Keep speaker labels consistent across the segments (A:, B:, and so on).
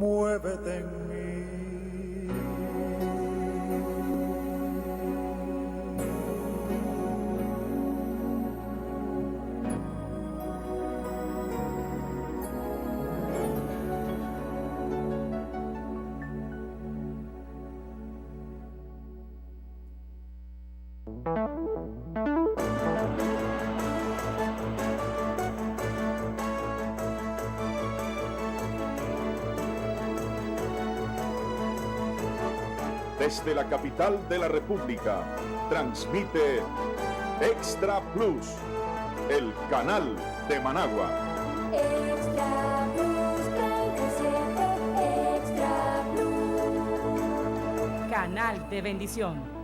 A: muévete en mí.
B: Desde la capital de la República, transmite Extra Plus, el canal de Managua.
C: Extra Plus 37, Extra Plus.
D: Canal de bendición.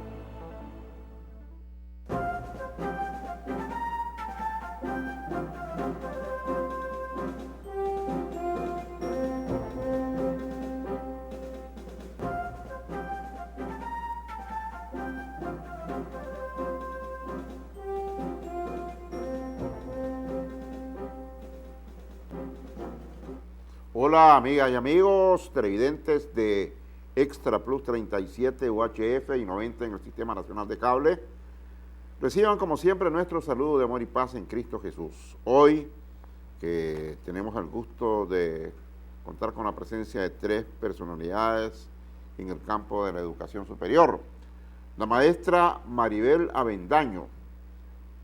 E: Hola amigas y amigos televidentes de Extra Plus 37 UHF y 90 en el Sistema Nacional de Cable. Reciban como siempre nuestro saludo de amor y paz en Cristo Jesús. Hoy que tenemos el gusto de contar con la presencia de tres personalidades en el campo de la educación superior. La maestra Maribel Avendaño,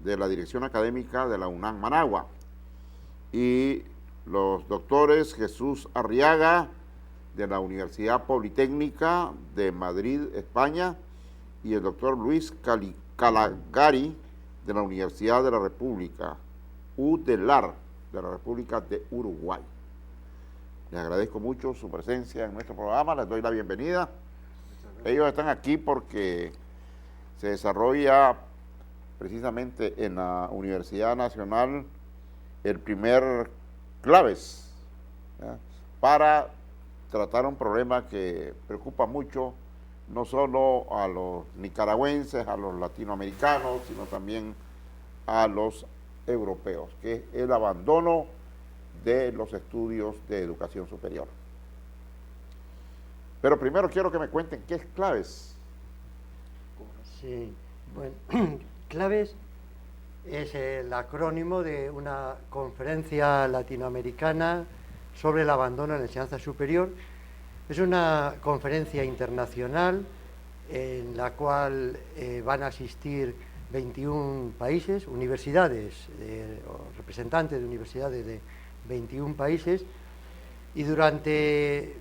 E: de la Dirección Académica de la UNAM Managua, y los doctores Jesús Arriaga, de la Universidad Politécnica de Madrid, España, y el doctor Luis Calagari, de la Universidad de la República, UDELAR, de la República de Uruguay. Les agradezco mucho su presencia en nuestro programa, les doy la bienvenida. Ellos están aquí porque se desarrolla precisamente en la Universidad Nacional el primer CLAVES, ¿ya?, para tratar un problema que preocupa mucho no solo a los nicaragüenses, a los latinoamericanos, sino también a los europeos, que es el abandono de los estudios de educación superior. Pero primero quiero que me cuenten qué es CLAVES.
F: Sí, bueno, CLAVES es el acrónimo de una conferencia latinoamericana sobre el abandono en la enseñanza superior. Es una conferencia internacional en la cual van a asistir 21 países, universidades, o representantes de universidades de 21 países, y durante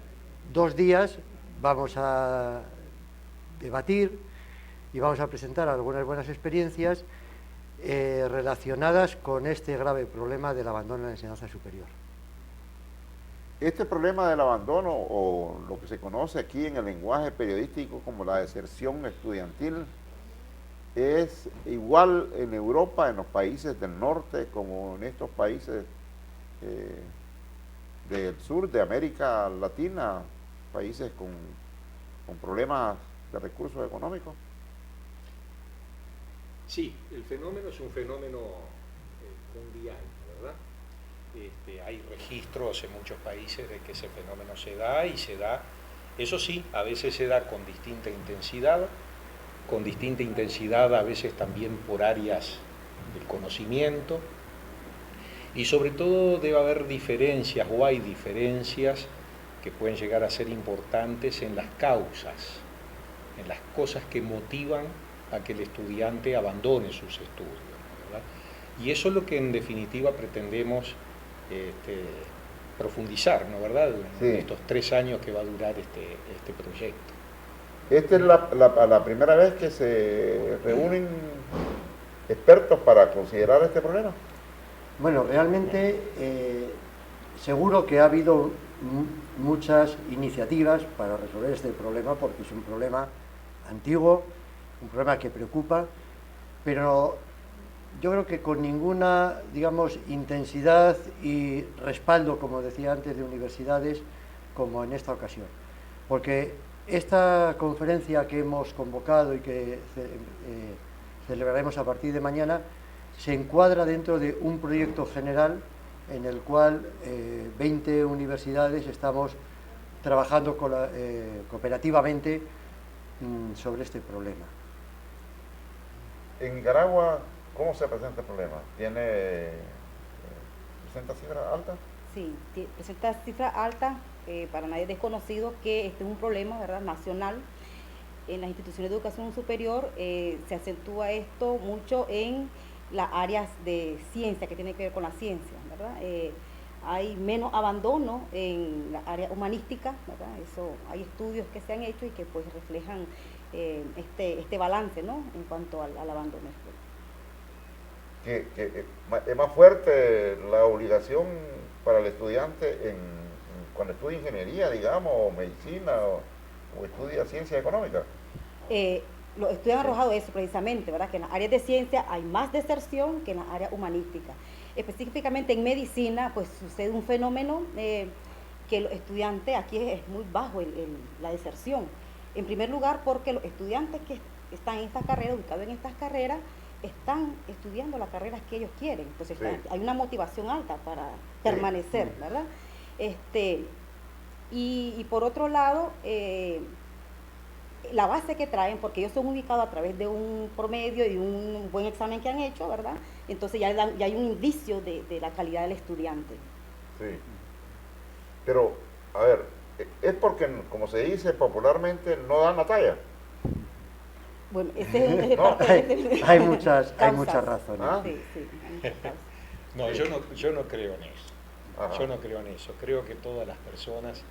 F: 2 días vamos a debatir y vamos a presentar algunas buenas experiencias relacionadas con este grave problema del abandono en la enseñanza superior.
E: Este problema del abandono, o lo que se conoce aquí en el lenguaje periodístico como la deserción estudiantil, es igual en Europa, en los países del norte, como en estos países del sur de América Latina, países con problemas de recursos económicos.
G: Sí, el fenómeno es un fenómeno mundial, ¿verdad? Hay registros en muchos países de que ese fenómeno se da, eso sí, a veces se da con distinta intensidad a veces también por áreas del conocimiento, y sobre todo debe haber diferencias, o hay diferencias que pueden llegar a ser importantes en las causas, en las cosas que motivan a que el estudiante abandone sus estudios, ¿verdad? Y eso es lo que en definitiva pretendemos profundizar, ¿no, verdad?
E: Sí.
G: En estos 3 años que va a durar este proyecto.
E: Esta es la primera vez que se reúnen expertos para considerar este problema.
F: Bueno, realmente seguro que ha habido muchas iniciativas para resolver este problema, porque es un problema antiguo, un problema que preocupa, pero yo creo que con ninguna, digamos, intensidad y respaldo, como decía antes, de universidades como en esta ocasión. Porque esta conferencia que hemos convocado y que celebraremos a partir de mañana se encuadra dentro de un proyecto general en el cual 20 universidades estamos trabajando cooperativamente sobre este problema.
E: En Nicaragua, ¿cómo se presenta el problema? ¿Presenta cifras altas?
A: Sí, presenta cifras altas, para nadie es desconocido que este es un problema, ¿verdad?, nacional. En las instituciones de educación superior se acentúa esto mucho en las áreas de ciencia, que tiene que ver con la ciencia, ¿verdad? Hay menos abandono en la área humanística, ¿verdad? Eso, hay estudios que se han hecho y que pues reflejan este balance, ¿no?, en cuanto al abandono escolar.
E: Que es más fuerte la obligación para el estudiante cuando estudia ingeniería, digamos, o medicina, o estudia ciencia económica.
A: Los estudios han arrojado eso precisamente, ¿verdad?, que en las áreas de ciencia hay más deserción que en las áreas humanísticas. Específicamente en medicina, pues sucede un fenómeno que los estudiantes, aquí es muy bajo la deserción. En primer lugar, porque los estudiantes que están en esta carrera, ubicados en estas carreras, están estudiando las carreras que ellos quieren. Entonces hay una motivación alta para permanecer, ¿verdad? Y por otro lado, la base que traen, porque ellos son ubicados a través de un promedio y un buen examen que han hecho, ¿verdad? Entonces ya hay un indicio de la calidad del estudiante.
E: Sí. Pero, a ver, es porque, como se dice popularmente, no dan la talla.
A: Bueno, ese es
F: No,
A: parte
F: hay muchas razones.
E: ¿Ah?
A: Sí, hay muchas causas.
G: No, yo no creo en eso.
E: Ajá.
G: Yo no creo en eso. Creo que todas las personas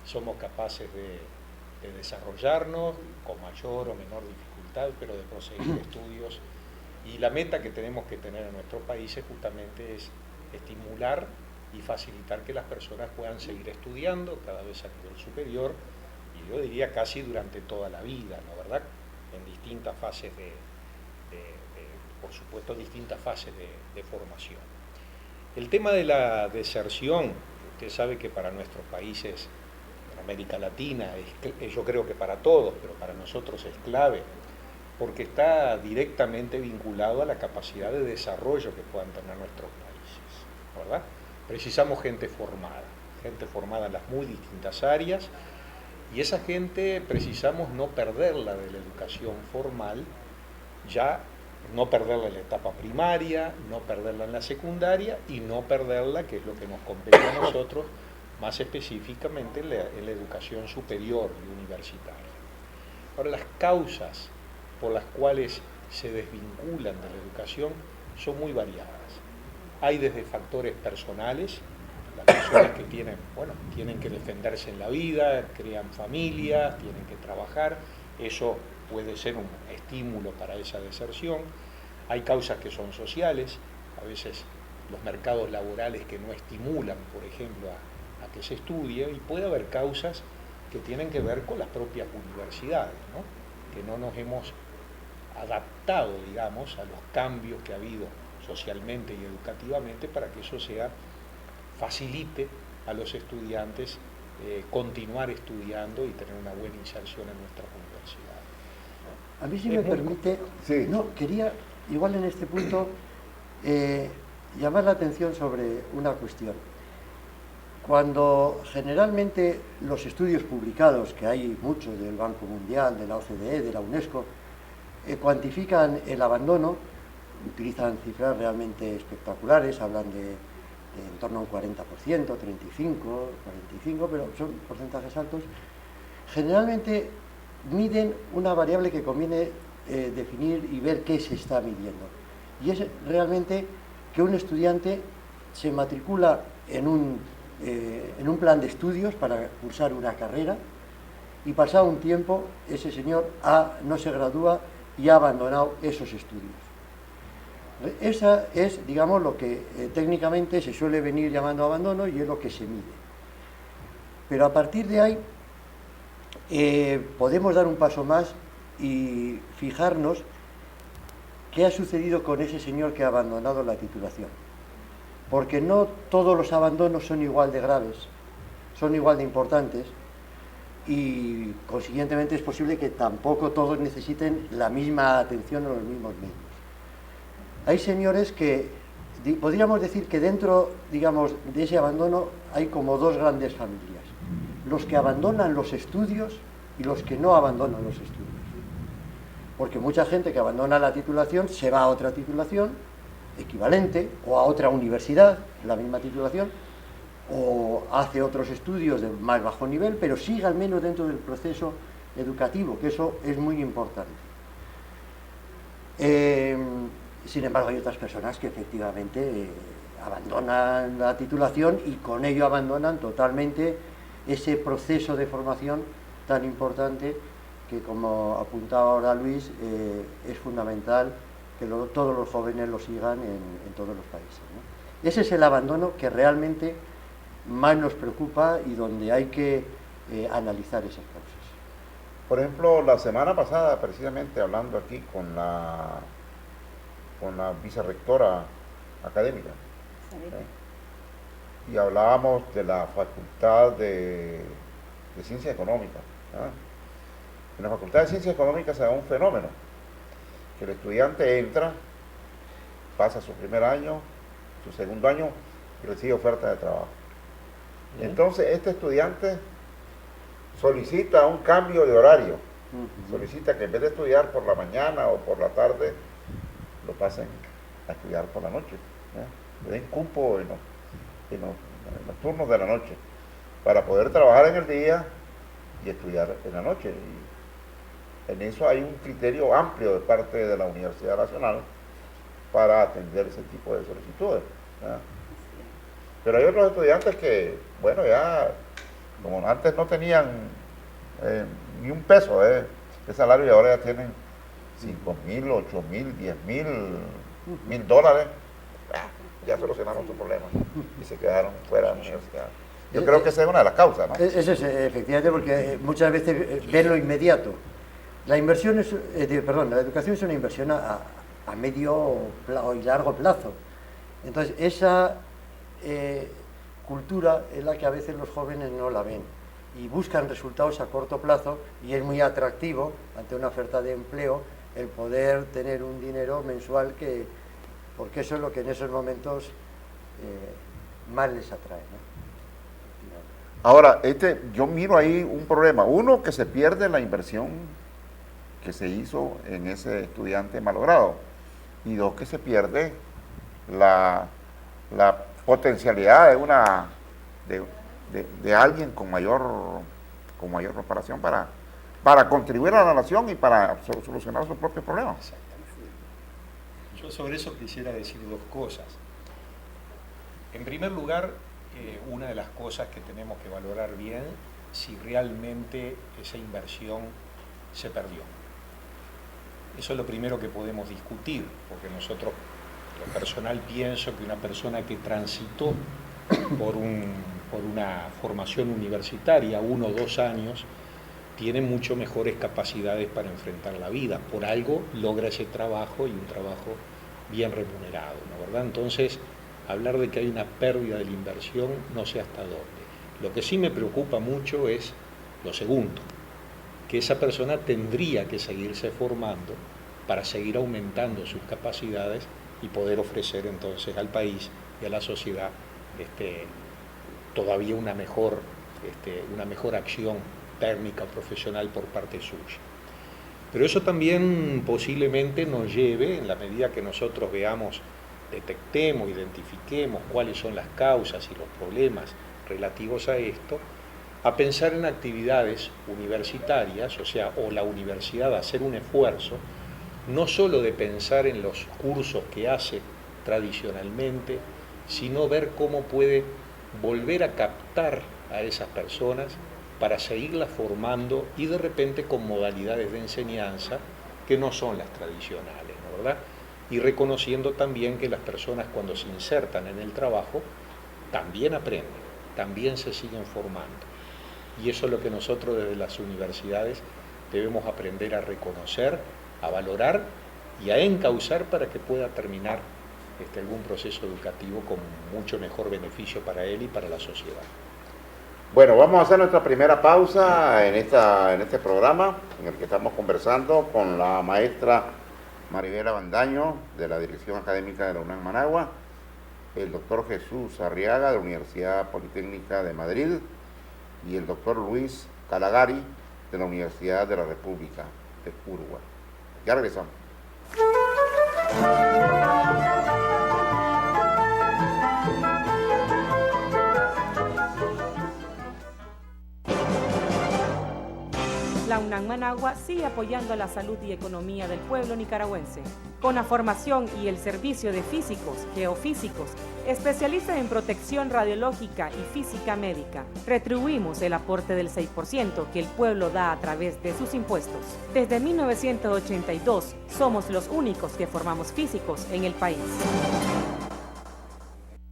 G: somos capaces de desarrollarnos con mayor o menor dificultad, pero de proseguir estudios. Y la meta que tenemos que tener en nuestros países justamente es estimular y facilitar que las personas puedan seguir estudiando cada vez a nivel superior, y yo diría casi durante toda la vida, ¿no, verdad? En distintas fases por supuesto, distintas fases de formación. El tema de la deserción, usted sabe que para nuestros países, en América Latina, yo creo que para todos, pero para nosotros es clave, porque está directamente vinculado a la capacidad de desarrollo que puedan tener nuestros países, ¿verdad? Precisamos gente formada en las muy distintas áreas, y esa gente precisamos no perderla de la educación formal, ya no perderla en la etapa primaria, no perderla en la secundaria y no perderla, que es lo que nos compete a nosotros, más específicamente en la educación superior y universitaria. Ahora, las causas por las cuales se desvinculan de la educación son muy variadas. Hay desde factores personales, las personas que tienen que defenderse en la vida, crean familias, tienen que trabajar, eso puede ser un estímulo para esa deserción. Hay causas que son sociales, a veces los mercados laborales que no estimulan, por ejemplo, a que se estudie, y puede haber causas que tienen que ver con las propias universidades, ¿no?, que no nos hemos adaptado, digamos, a los cambios que ha habido socialmente y educativamente para que eso facilite a los estudiantes continuar estudiando y tener una buena inserción en nuestras universidades.
F: A mí, si me permite,
E: Sí.
F: no, quería, igual en este punto, llamar la atención sobre una cuestión. Cuando generalmente los estudios publicados, que hay muchos del Banco Mundial, de la OCDE, de la UNESCO, cuantifican el abandono, utilizan cifras realmente espectaculares, hablan de en torno a un 40%, 35, 45, pero son porcentajes altos. Generalmente miden una variable que conviene definir y ver qué se está midiendo. Y es realmente que un estudiante se matricula en un plan de estudios para cursar una carrera, y pasado un tiempo ese señor no se gradúa y ha abandonado esos estudios. Esa es, digamos, lo que técnicamente se suele venir llamando abandono, y es lo que se mide. Pero a partir de ahí podemos dar un paso más y fijarnos qué ha sucedido con ese señor que ha abandonado la titulación. Porque no todos los abandonos son igual de graves, son igual de importantes, y consiguientemente es posible que tampoco todos necesiten la misma atención o los mismos medios. Hay señores que podríamos decir que dentro, digamos, de ese abandono hay como dos grandes familias. los que abandonan los estudios y los que no abandonan los estudios. Porque mucha gente que abandona la titulación se va a otra titulación equivalente o a otra universidad, la misma titulación, o hace otros estudios de más bajo nivel, pero sigue al menos dentro del proceso educativo, que eso es muy importante. Sin embargo, hay otras personas que efectivamente abandonan la titulación y con ello abandonan totalmente ese proceso de formación tan importante que, como apuntaba ahora Luis, es fundamental que todos los jóvenes lo sigan en todos los países, ¿no? Ese es el abandono que realmente más nos preocupa y donde hay que analizar esas causas.
E: Por ejemplo, la semana pasada, precisamente hablando aquí con la vicerrectora académica, y hablábamos de la Facultad de Ciencias Económicas. En la Facultad de Ciencias Económicas se da un fenómeno, que el estudiante entra, pasa su primer año, su segundo año y recibe oferta de trabajo. Entonces este estudiante solicita un cambio de horario, solicita que en vez de estudiar por la mañana o por la tarde, lo pasen a estudiar por la noche, le den cupo en los turnos de la noche, para poder trabajar en el día y estudiar en la noche. Y en eso hay un criterio amplio de parte de la Universidad Nacional para atender ese tipo de solicitudes, ¿verdad? Pero hay otros estudiantes que, bueno, ya, como antes no tenían ni un peso de salario y ahora ya tienen 5.000, 8.000, 10.000, $1.000, ya solucionaron su problema y se quedaron fuera de la universidad. Yo creo que esa es una de las causas, ¿no?
F: Eso es, efectivamente, porque muchas veces ven lo inmediato. La inversión la educación es una inversión a medio y largo plazo. Entonces, esa cultura es la que a veces los jóvenes no la ven y buscan resultados a corto plazo, y es muy atractivo ante una oferta de empleo el poder tener un dinero mensual, porque eso es lo que en esos momentos más les atrae, ¿no?
E: Ahora, yo miro ahí un problema. Uno, que se pierde la inversión que se hizo en ese estudiante malogrado. Y dos, que se pierde la potencialidad de alguien con mayor preparación para contribuir a la nación y para solucionar sus propios problemas.
G: Yo sobre eso quisiera decir dos cosas. En primer lugar, una de las cosas que tenemos que valorar bien, si realmente esa inversión se perdió. Eso es lo primero que podemos discutir, porque nosotros, lo personal, pienso que una persona que transitó por una formación universitaria, 1 o 2 años, tiene mucho mejores capacidades para enfrentar la vida. Por algo logra ese trabajo, y un trabajo bien remunerado, ¿no? ¿Verdad? Entonces, hablar de que hay una pérdida de la inversión, no sé hasta dónde. Lo que sí me preocupa mucho es lo segundo, que esa persona tendría que seguirse formando para seguir aumentando sus capacidades y poder ofrecer entonces al país y a la sociedad todavía una mejor acción técnica o profesional por parte suya. Pero eso también posiblemente nos lleve, en la medida que nosotros veamos, detectemos, identifiquemos cuáles son las causas y los problemas relativos a esto, a pensar en actividades universitarias, o la universidad a hacer un esfuerzo, no solo de pensar en los cursos que hace tradicionalmente, sino ver cómo puede volver a captar a esas personas para seguirlas formando, y de repente con modalidades de enseñanza que no son las tradicionales, ¿no? ¿Verdad? Y reconociendo también que las personas, cuando se insertan en el trabajo, también aprenden, también se siguen formando. Y eso es lo que nosotros desde las universidades debemos aprender a reconocer, a valorar y a encauzar para que pueda terminar algún proceso educativo con mucho mejor beneficio para él y para la sociedad.
E: Bueno, vamos a hacer nuestra primera pausa en este programa, en el que estamos conversando con la maestra Maribel Avendaño, de la Dirección Académica de la UNAM Managua, el doctor Jesús Arriaga, de la Universidad Politécnica de Madrid, y el doctor Luis Calagari de la Universidad de la República de Uruguay. Ya regresamos.
D: La UNAM Managua sigue apoyando la salud y economía del pueblo nicaragüense. Con la formación y el servicio de físicos, geofísicos, especialistas en protección radiológica y física médica, retribuimos el aporte del 6% que el pueblo da a través de sus impuestos. Desde 1982, somos los únicos que formamos físicos en el país.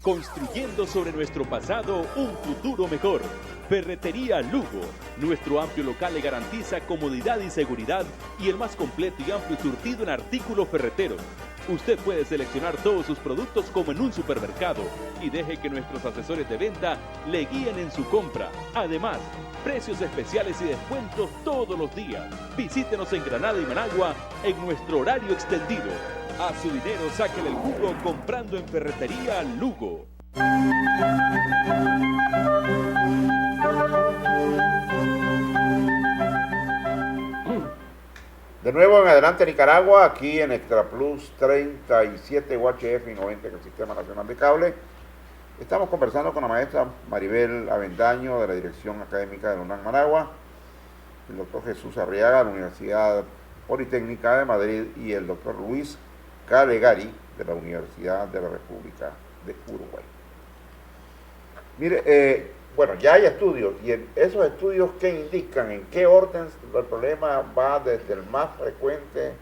H: Construyendo sobre nuestro pasado un futuro mejor. Ferretería Lugo. Nuestro amplio local le garantiza comodidad y seguridad y el más completo y amplio surtido en artículos ferreteros. Usted puede seleccionar todos sus productos como en un supermercado y deje que nuestros asesores de venta le guíen en su compra. Además, precios especiales y descuentos todos los días. Visítenos en Granada y Managua en nuestro horario extendido. A su dinero sáquele el jugo comprando en Ferretería Lugo.
E: De nuevo en Adelante Nicaragua, aquí en Extra Plus 37 UHF y 90 en el Sistema Nacional de Cable. Estamos conversando con la maestra Maribel Avendaño de la Dirección Académica de la UNAM Managua, el doctor Jesús Arriaga de la Universidad Politécnica de Madrid y el doctor Luis Calegari de la Universidad de la República de Uruguay. Mire, bueno, ya hay estudios, y en esos estudios, ¿qué indican? ¿En qué orden el problema va desde el más frecuente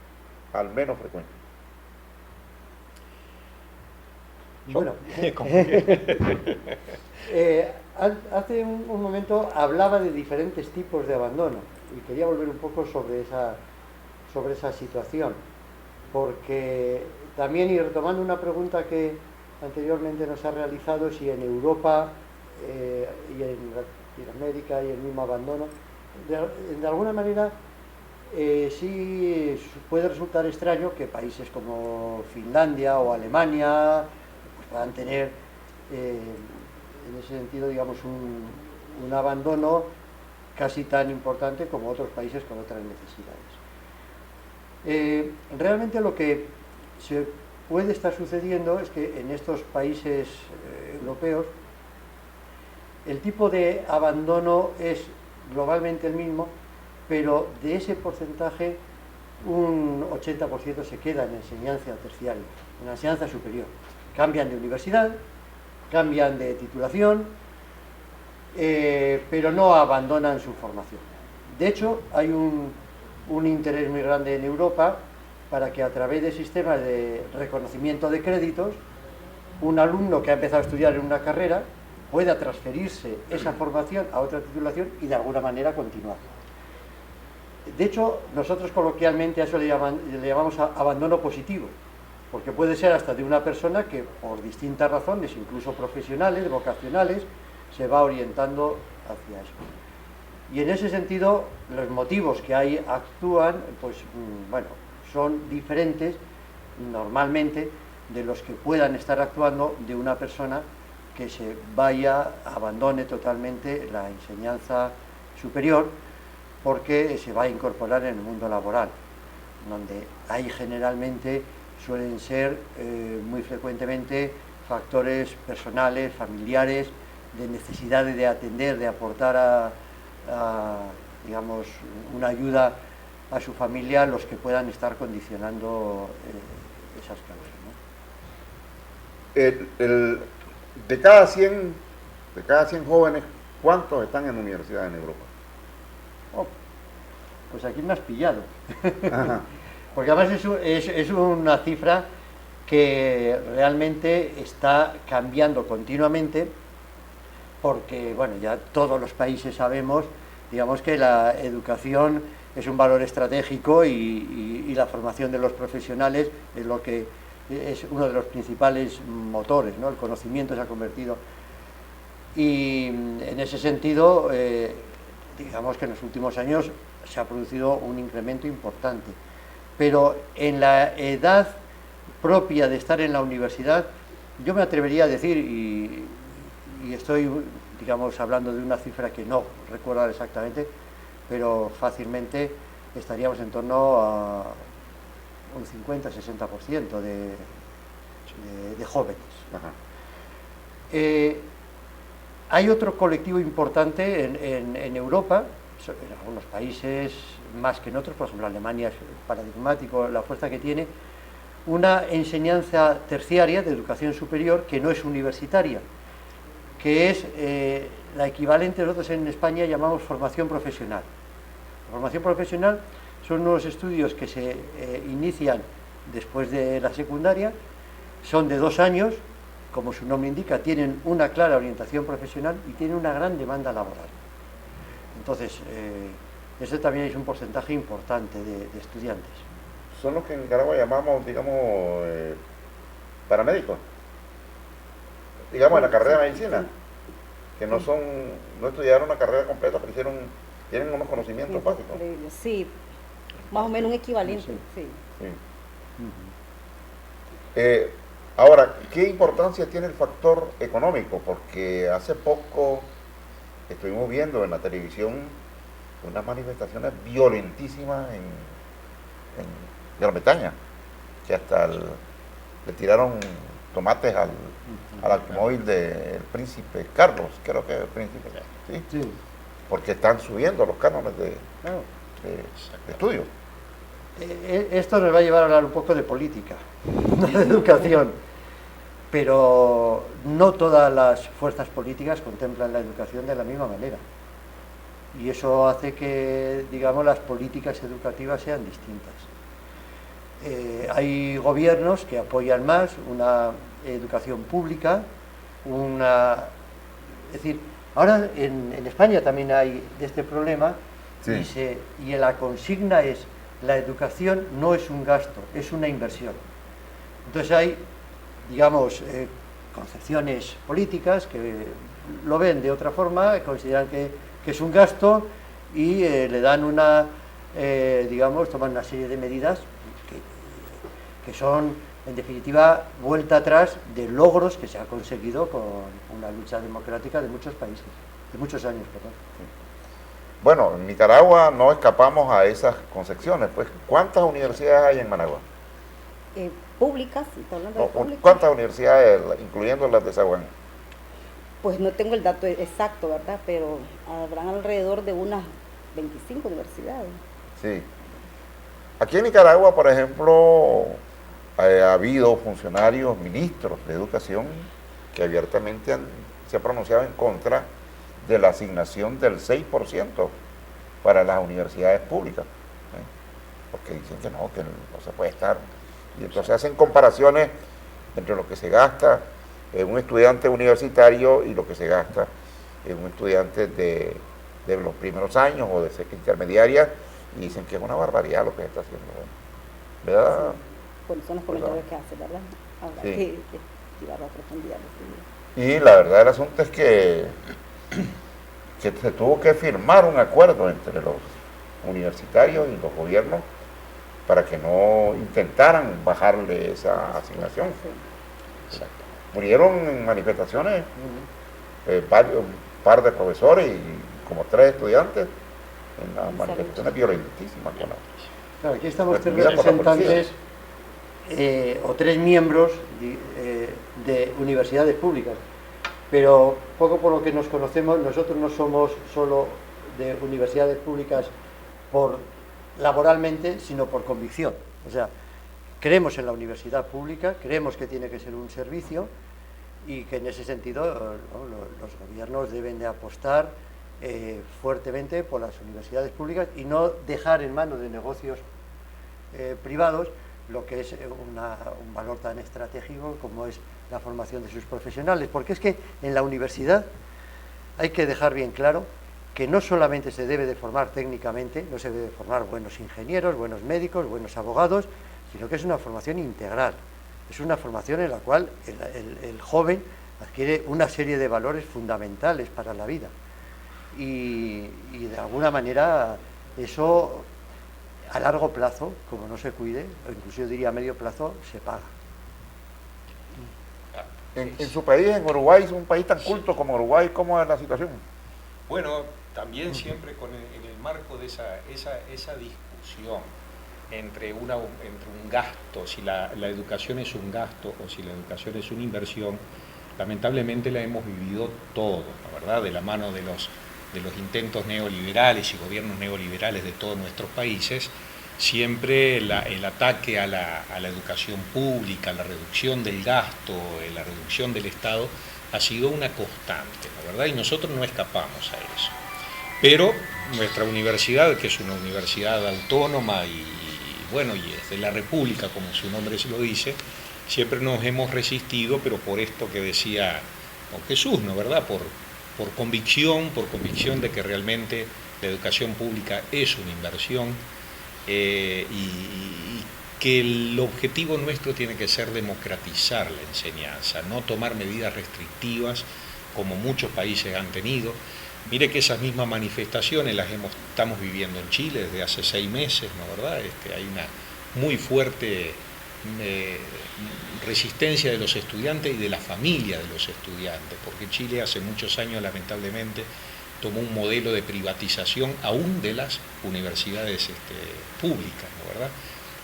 E: al menos frecuente?
F: Bueno, hace un momento hablaba de diferentes tipos de abandono y quería volver un poco sobre esa situación, porque también, y retomando una pregunta que anteriormente nos ha realizado, si en Europa y en Latinoamérica y el mismo abandono, de alguna manera sí puede resultar extraño que países como Finlandia o Alemania pues puedan tener en ese sentido, digamos, un abandono casi tan importante como otros países con otras necesidades. Realmente lo que se puede estar sucediendo es que en estos países europeos el tipo de abandono es globalmente el mismo, pero de ese porcentaje un 80% se queda en enseñanza terciaria, en enseñanza superior. Cambian de universidad, cambian de titulación, pero no abandonan su formación. De hecho, hay un interés muy grande en Europa para que a través de sistemas de reconocimiento de créditos, un alumno que ha empezado a estudiar en una carrera pueda transferirse esa formación a otra titulación y de alguna manera continuar. De hecho, nosotros coloquialmente a eso le llamamos abandono positivo, porque puede ser hasta de una persona que por distintas razones, incluso profesionales, vocacionales, se va orientando hacia eso. Y en ese sentido, los motivos que ahí actúan, pues bueno, son diferentes normalmente de los que puedan estar actuando de una persona que se vaya, abandone totalmente la enseñanza superior, porque se va a incorporar en el mundo laboral, donde ahí generalmente suelen ser muy frecuentemente factores personales, familiares, de necesidad de atender, de aportar digamos, una ayuda a su familia, los que puedan estar condicionando esas causas, ¿no?
E: De cada 100 jóvenes, ¿cuántos están en universidades en Europa?
F: Oh, pues aquí me has pillado. Porque además es una cifra que realmente está cambiando continuamente, porque bueno, ya todos los países sabemos, digamos, que la educación es un valor estratégico y la formación de los profesionales es lo que es uno de los principales motores, ¿no? El conocimiento se ha convertido. Y en ese sentido, digamos que en los últimos años se ha producido un incremento importante. Pero en la edad propia de estar en la universidad, yo me atrevería a decir, y estoy digamos, hablando de una cifra que no recuerdo exactamente, pero fácilmente estaríamos en torno a un 50-60% de jóvenes.
E: Ajá.
F: Hay otro colectivo importante en Europa, en algunos países más que en otros, por ejemplo Alemania es paradigmático la fuerza que tiene, una enseñanza terciaria de educación superior que no es universitaria, que es la equivalente, nosotros en España llamamos formación profesional. La formación profesional son unos estudios que se inician después de la secundaria, son de 2 años, como su nombre indica, tienen una clara orientación profesional y tienen una gran demanda laboral. Entonces, ese también es un porcentaje importante de estudiantes.
E: Son los que en Nicaragua llamamos, digamos, paramédicos. Digamos, en la carrera de medicina, que no estudiaron una carrera completa, pero tienen unos conocimientos básicos.
A: Sí, más o menos un equivalente, sí.
E: Ahora, ¿qué importancia tiene el factor económico? Porque hace poco estuvimos viendo en la televisión unas manifestaciones violentísimas en Gran Bretaña, que hasta le tiraron tomates al automóvil del príncipe Carlos, creo que es el príncipe, ¿sí?
F: Sí.
E: Porque están subiendo los cánones de estudio.
F: Esto nos va a llevar a hablar un poco de política, no de educación, pero no todas las fuerzas políticas contemplan la educación de la misma manera. Y eso hace que, digamos, las políticas educativas sean distintas. Hay gobiernos que apoyan más una educación pública, es decir, ahora en España también hay de este problema,
E: sí.
F: y la consigna es: la educación no es un gasto, es una inversión. Entonces hay, digamos, concepciones políticas que lo ven de otra forma, consideran que es un gasto y le dan digamos, toman una serie de medidas que son, en definitiva, vuelta atrás de logros que se ha conseguido con una lucha democrática de muchos países, de muchos años, perdón.
E: Bueno, en Nicaragua no escapamos a esas concepciones. Pues, ¿cuántas universidades hay en Managua?
A: Públicas, está hablando de públicas.
E: ¿Cuántas universidades, incluyendo las de Zaguán?
A: Pues no tengo el dato exacto, ¿verdad? Pero habrán alrededor de unas 25 universidades.
E: Sí. Aquí en Nicaragua, por ejemplo, ha habido funcionarios, ministros de educación que abiertamente se han pronunciado en contra de la asignación del 6% para las universidades públicas, porque dicen que no se puede estar. Y entonces hacen comparaciones entre lo que se gasta en un estudiante universitario y lo que se gasta en un estudiante de los primeros años o de intermediaria, y dicen que es una barbaridad lo que se está haciendo, ¿verdad?
A: Bueno, son los comentarios que hace, ¿verdad? Habrá que llevarlo a profundidad.
E: Y la verdad del asunto es que se tuvo que firmar un acuerdo entre los universitarios y los gobiernos para que no intentaran bajarle esa asignación.
G: Exacto.
E: Murieron en manifestaciones un par de profesores y como 3 estudiantes en las manifestaciones violentísimas.
F: Claro, aquí estamos 3 representantes o 3 miembros de universidades públicas, pero poco por lo que nos conocemos, nosotros no somos solo de universidades públicas laboralmente, sino por convicción. O sea, creemos en la universidad pública, creemos que tiene que ser un servicio y que en ese sentido los gobiernos deben de apostar fuertemente por las universidades públicas y no dejar en manos de negocios privados lo que es un valor tan estratégico como es la formación de sus profesionales, porque es que en la universidad hay que dejar bien claro que no solamente se debe de formar técnicamente, no se debe de formar buenos ingenieros, buenos médicos, buenos abogados, sino que es una formación integral, es una formación en la cual el joven adquiere una serie de valores fundamentales para la vida y de alguna manera eso a largo plazo, como no se cuide, o incluso yo diría a medio plazo, se paga.
E: En su país, en Uruguay, es un país tan culto como Uruguay, ¿cómo es la situación?
G: Bueno, también siempre en el marco de esa discusión entre un gasto, si la educación es un gasto o si la educación es una inversión, lamentablemente la hemos vivido todos, ¿la verdad? De la mano de los intentos neoliberales y gobiernos neoliberales de todos nuestros países, siempre el ataque a la educación pública, la reducción del gasto, la reducción del Estado, ha sido una constante, ¿la verdad? Y nosotros no escapamos a eso. Pero nuestra universidad, que es una universidad autónoma y es de la República, como su nombre se lo dice, siempre nos hemos resistido, pero por esto que decía don Jesús, ¿no, verdad? Por convicción de que realmente la educación pública es una inversión y que el objetivo nuestro tiene que ser democratizar la enseñanza, no tomar medidas restrictivas como muchos países han tenido. Mire que esas mismas manifestaciones estamos viviendo en Chile desde hace 6 meses, ¿no, verdad? Hay una muy fuerte resistencia de los estudiantes y de la familia de los estudiantes, porque Chile hace muchos años lamentablemente tomó un modelo de privatización aún de las universidades públicas, ¿no, verdad?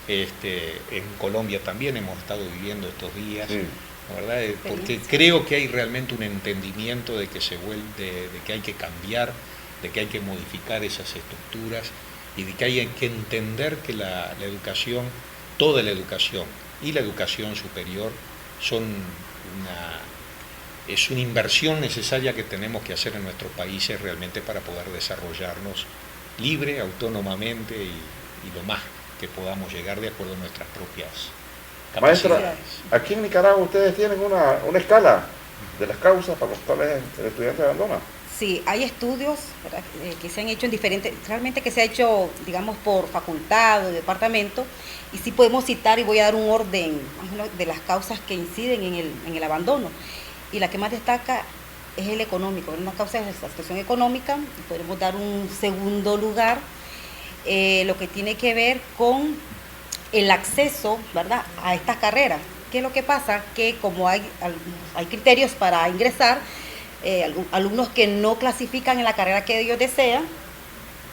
G: En Colombia también hemos estado viviendo estos días, sí, ¿no, verdad? Porque creo que hay realmente un entendimiento de que de que hay que cambiar, de que hay que modificar esas estructuras y de que hay que entender que la educación, toda la educación y la educación superior es una inversión necesaria que tenemos que hacer en nuestros países realmente para poder desarrollarnos libre, autónomamente y lo más que podamos llegar de acuerdo a nuestras propias capacidades.
E: Maestra, aquí en Nicaragua ustedes tienen una escala de las causas por las cuales el estudiante abandona.
A: Sí, hay estudios, ¿verdad?, que se han hecho en diferentes, realmente que se ha hecho, digamos, por facultad o departamento, y sí podemos citar, y voy a dar un orden de las causas que inciden en el abandono. Y la que más destaca es el económico. Una causa es la situación económica, y podemos dar un segundo lugar, lo que tiene que ver con el acceso, ¿verdad?, a estas carreras. ¿Qué es lo que pasa? Que como hay criterios para ingresar, alumnos que no clasifican en la carrera que ellos desean,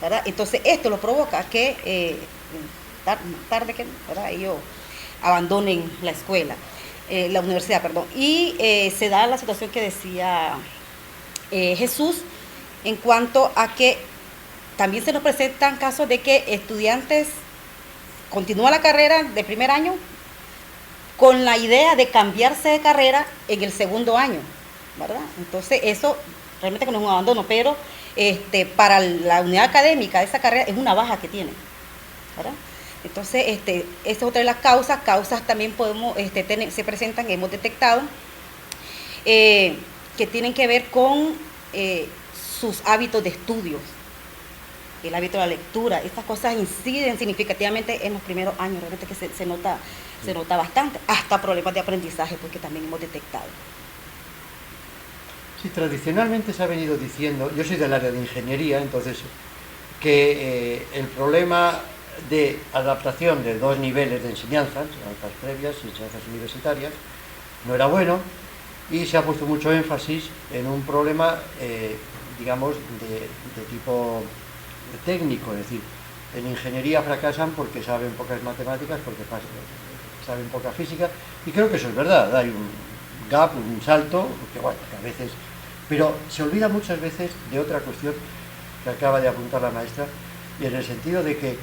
A: ¿verdad? Entonces esto lo provoca que más tarde que, ¿verdad?, ellos abandonen la escuela, la universidad, perdón. Y se da la situación que decía Jesús, en cuanto a que también se nos presentan casos de que estudiantes continúan la carrera de primer año con la idea de cambiarse de carrera en el segundo año, ¿verdad? Entonces eso realmente no es un abandono, pero para la unidad académica de esa carrera es una baja que tiene, ¿verdad? Entonces esa es otra de las causas también podemos se presentan, hemos detectado, que tienen que ver con sus hábitos de estudios, el hábito de la lectura. Estas cosas inciden significativamente en los primeros años, realmente que se nota bastante, hasta problemas de aprendizaje, porque también hemos detectado.
F: Sí, tradicionalmente se ha venido diciendo, yo soy del área de ingeniería, entonces, que el problema de adaptación de 2 niveles de enseñanzas, enseñanzas previas y enseñanzas universitarias, no era bueno, y se ha puesto mucho énfasis en un problema, digamos, de tipo técnico, es decir, en ingeniería fracasan porque saben pocas matemáticas, porque saben poca física, y creo que eso es verdad, hay un gap, un salto, que bueno, que a veces, pero se olvida muchas veces de otra cuestión que acaba de apuntar la maestra, y en el sentido de que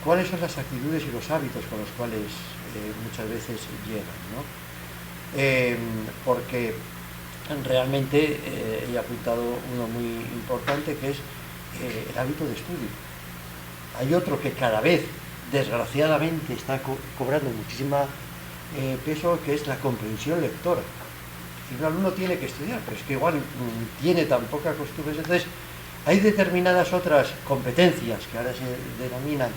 F: cuáles son las actitudes y los hábitos con los cuales muchas veces llegan, ¿no? Porque realmente he apuntado uno muy importante, que es el hábito de estudio. Hay otro que cada vez, desgraciadamente, está cobrando muchísima peso, que es la comprensión lectora. Si un alumno tiene que estudiar, pero es que igual tiene tan poca costumbre, entonces hay determinadas otras competencias que ahora se denominan,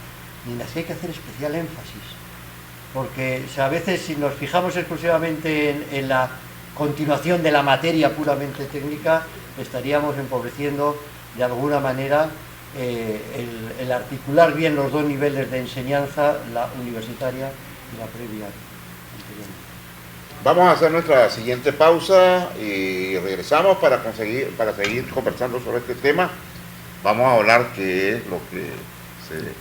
F: en las que hay que hacer especial énfasis, porque a veces si nos fijamos exclusivamente en la continuación de la materia puramente técnica, estaríamos empobreciendo de alguna manera el articular bien los 2 niveles de enseñanza, la universitaria y la previa anteriormente.
E: Vamos a hacer nuestra siguiente pausa y regresamos para seguir conversando sobre este tema. Vamos a hablar qué es lo que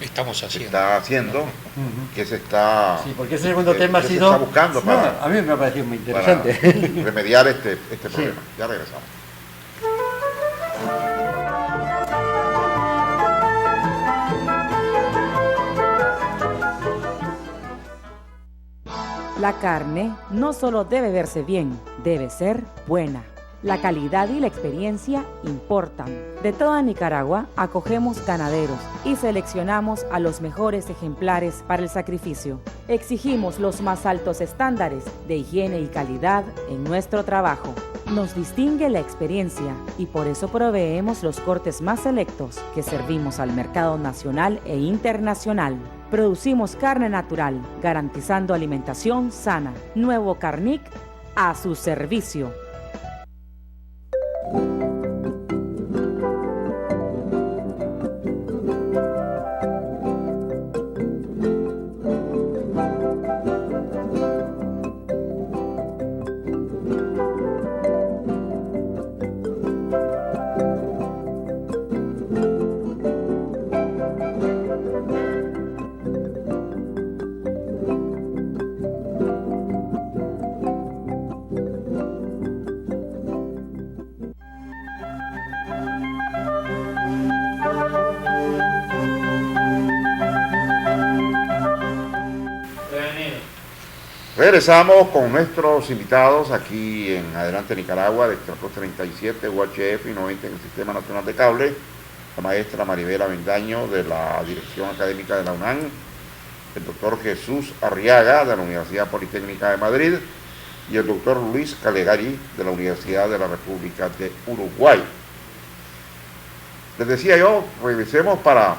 G: Estamos haciendo.
E: está haciendo, qué se está,
F: Sí, porque ese segundo tema ha
E: qué se
F: sido...
E: está buscando
F: No,
E: para,
F: a mí me ha parecido muy
E: para
F: interesante.
E: remediar este problema. Ya regresamos.
D: La carne no solo debe verse bien, debe ser buena. La calidad y la experiencia importan. De toda Nicaragua acogemos ganaderos y seleccionamos a los mejores ejemplares para el sacrificio. Exigimos los más altos estándares de higiene y calidad en nuestro trabajo. Nos distingue la experiencia y por eso proveemos los cortes más selectos que servimos al mercado nacional e internacional. Producimos carne natural, garantizando alimentación sana. Nuevo Carnic, a su servicio.
E: Regresamos con nuestros invitados aquí en Adelante Nicaragua, de Extra Plus 37, UHF y 90 en el Sistema Nacional de Cable, la maestra Maribel Avendaño de la Dirección Académica de la UNAM, el doctor Jesús Arriaga de la Universidad Politécnica de Madrid y el doctor Luis Calegari de la Universidad de la República de Uruguay. Les decía yo, revisemos para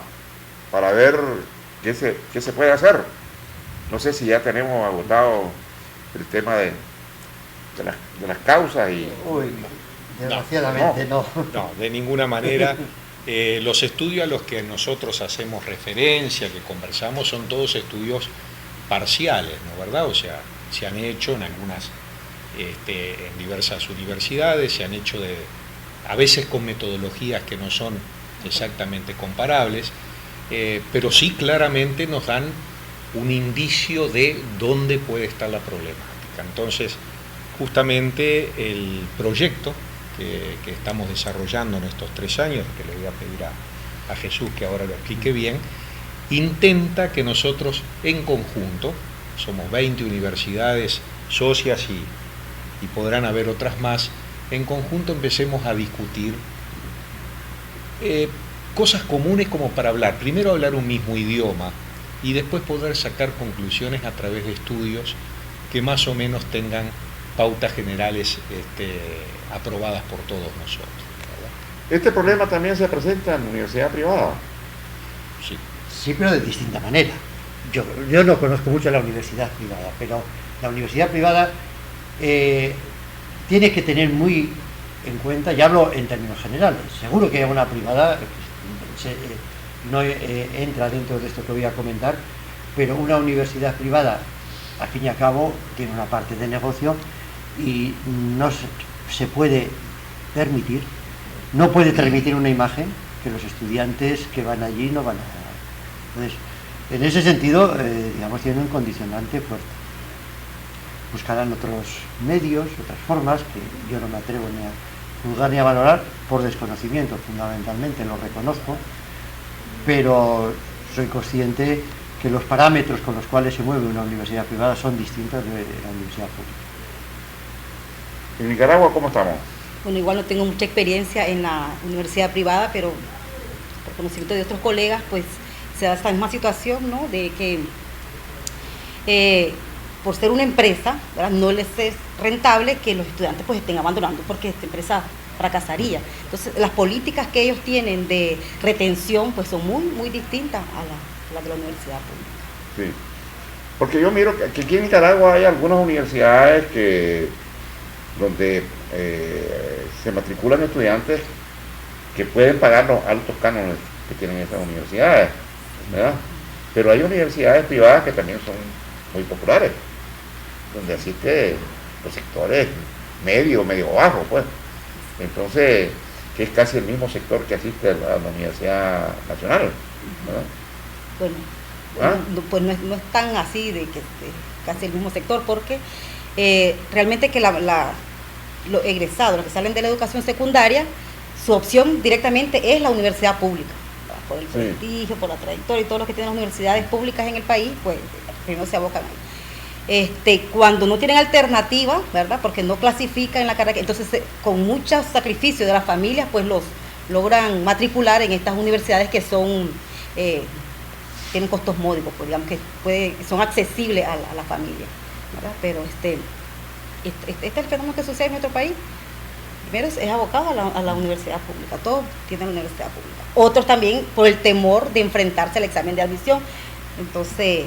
E: ver qué se puede hacer. No sé si ya tenemos agotado el tema de las causas y...
F: Uy, desgraciadamente no.
G: No, de ninguna manera. Los estudios a los que nosotros hacemos referencia, que conversamos, son todos estudios parciales, ¿no verdad? O sea, se han hecho en algunas, en diversas universidades, se han hecho a veces con metodologías que no son exactamente comparables, pero sí claramente nos dan un indicio de dónde puede estar la problemática. Entonces, justamente el proyecto que estamos desarrollando en estos 3 años, que le voy a pedir a Jesús que ahora lo explique bien, intenta que nosotros en conjunto, somos 20 universidades socias y podrán haber otras más, en conjunto empecemos a discutir cosas comunes como para hablar, primero hablar un mismo idioma, y después poder sacar conclusiones a través de estudios que más o menos tengan pautas generales aprobadas por todos nosotros, ¿verdad?
E: Este problema también se presenta en la universidad privada.
G: Sí.
F: Sí, pero de distinta manera. Yo no conozco mucho la universidad privada, pero la universidad privada tiene que tener muy en cuenta, y hablo en términos generales, seguro que una privada no entra dentro de esto que voy a comentar, pero una universidad privada, al fin y al cabo, tiene una parte de negocio y no se puede permitir, no puede transmitir una imagen que los estudiantes que van allí no van a... Entonces, en ese sentido, digamos, tiene un condicionante fuerte. Buscarán otros medios, otras formas, que yo no me atrevo ni a juzgar ni a valorar, por desconocimiento fundamentalmente, lo reconozco, pero soy consciente que los parámetros con los cuales se mueve una universidad privada son distintos de la universidad pública.
E: ¿En Nicaragua cómo estamos?
A: Bueno, igual no tengo mucha experiencia en la universidad privada, pero por conocimiento de otros colegas, pues se da esta misma situación, ¿no? De que por ser una empresa, ¿verdad?, no les es rentable que los estudiantes pues estén abandonando porque esta empresa fracasaría. Entonces, las políticas que ellos tienen de retención pues son muy, muy distintas a las de la universidad pública.
E: Sí, porque yo miro que aquí en Nicaragua hay algunas universidades donde se matriculan estudiantes que pueden pagar los altos cánones que tienen esas universidades, ¿verdad? Pero hay universidades privadas que también son muy populares, donde asiste los sectores medio bajo, pues. Entonces, que es casi el mismo sector que asiste a la Universidad Nacional, ¿verdad?
A: Bueno, pues no es tan así de que casi el mismo sector, porque realmente que los egresados, los que salen de la educación secundaria, su opción directamente es la universidad pública, ¿verdad? Por el prestigio, por la trayectoria y todos los que tienen las universidades públicas en el país, pues primero se abocan ahí. Cuando no tienen alternativa, ¿verdad? Porque no clasifican en la carrera, entonces con mucho sacrificio de las familias, pues los logran matricular en estas universidades que son tienen costos módicos, pues digamos que son accesibles a la familia, ¿verdad? Pero este es el fenómeno que sucede en nuestro país. Primero es abocado a la universidad pública, todos tienen la universidad pública. Otros también por el temor de enfrentarse al examen de admisión, entonces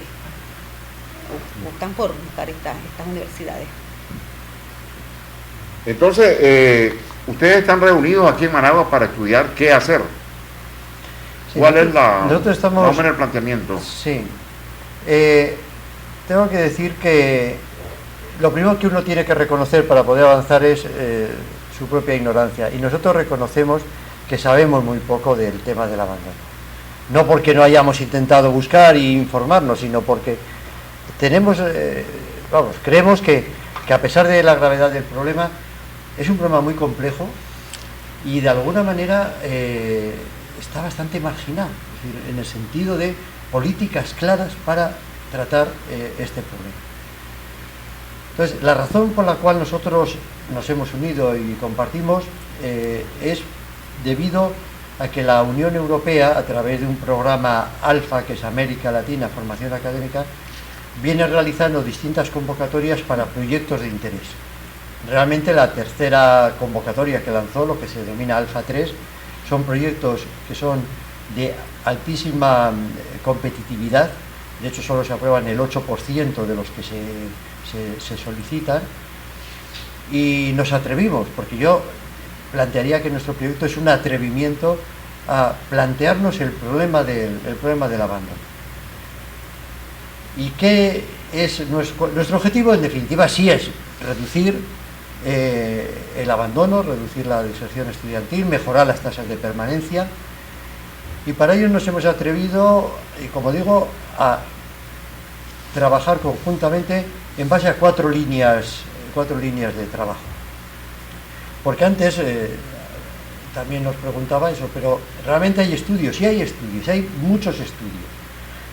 A: buscan por buscar estas universidades.
E: Entonces, ustedes están reunidos aquí en Managua para estudiar qué hacer.
F: Sí,
E: ¿Cuál es
F: nosotros estamos,
E: más o menos el planteamiento?
F: Sí. Tengo que decir que lo primero que uno tiene que reconocer para poder avanzar es su propia ignorancia. Y nosotros reconocemos que sabemos muy poco del tema del abandono. No porque no hayamos intentado buscar e informarnos, sino porque creemos que a pesar de la gravedad del problema, es un problema muy complejo y de alguna manera está bastante marginado, es decir, en el sentido de políticas claras para tratar este problema. Entonces, la razón por la cual nosotros nos hemos unido y compartimos es debido a que la Unión Europea, a través de un programa ALFA, que es América Latina Formación Académica, viene realizando distintas convocatorias para proyectos de interés. Realmente la tercera convocatoria que lanzó, lo que se denomina ALFA 3, son proyectos que son de altísima competitividad, de hecho solo se aprueban el 8% de los que se solicitan, y nos atrevimos, porque yo plantearía que nuestro proyecto es un atrevimiento a plantearnos el problema del abandono. ¿Y qué es nuestro objetivo? En definitiva, sí es reducir el abandono, reducir la deserción estudiantil, mejorar las tasas de permanencia, y para ello nos hemos atrevido, y como digo, a trabajar conjuntamente en base a cuatro líneas de trabajo. Porque antes también nos preguntaba eso, pero realmente hay estudios, sí hay estudios, hay muchos estudios.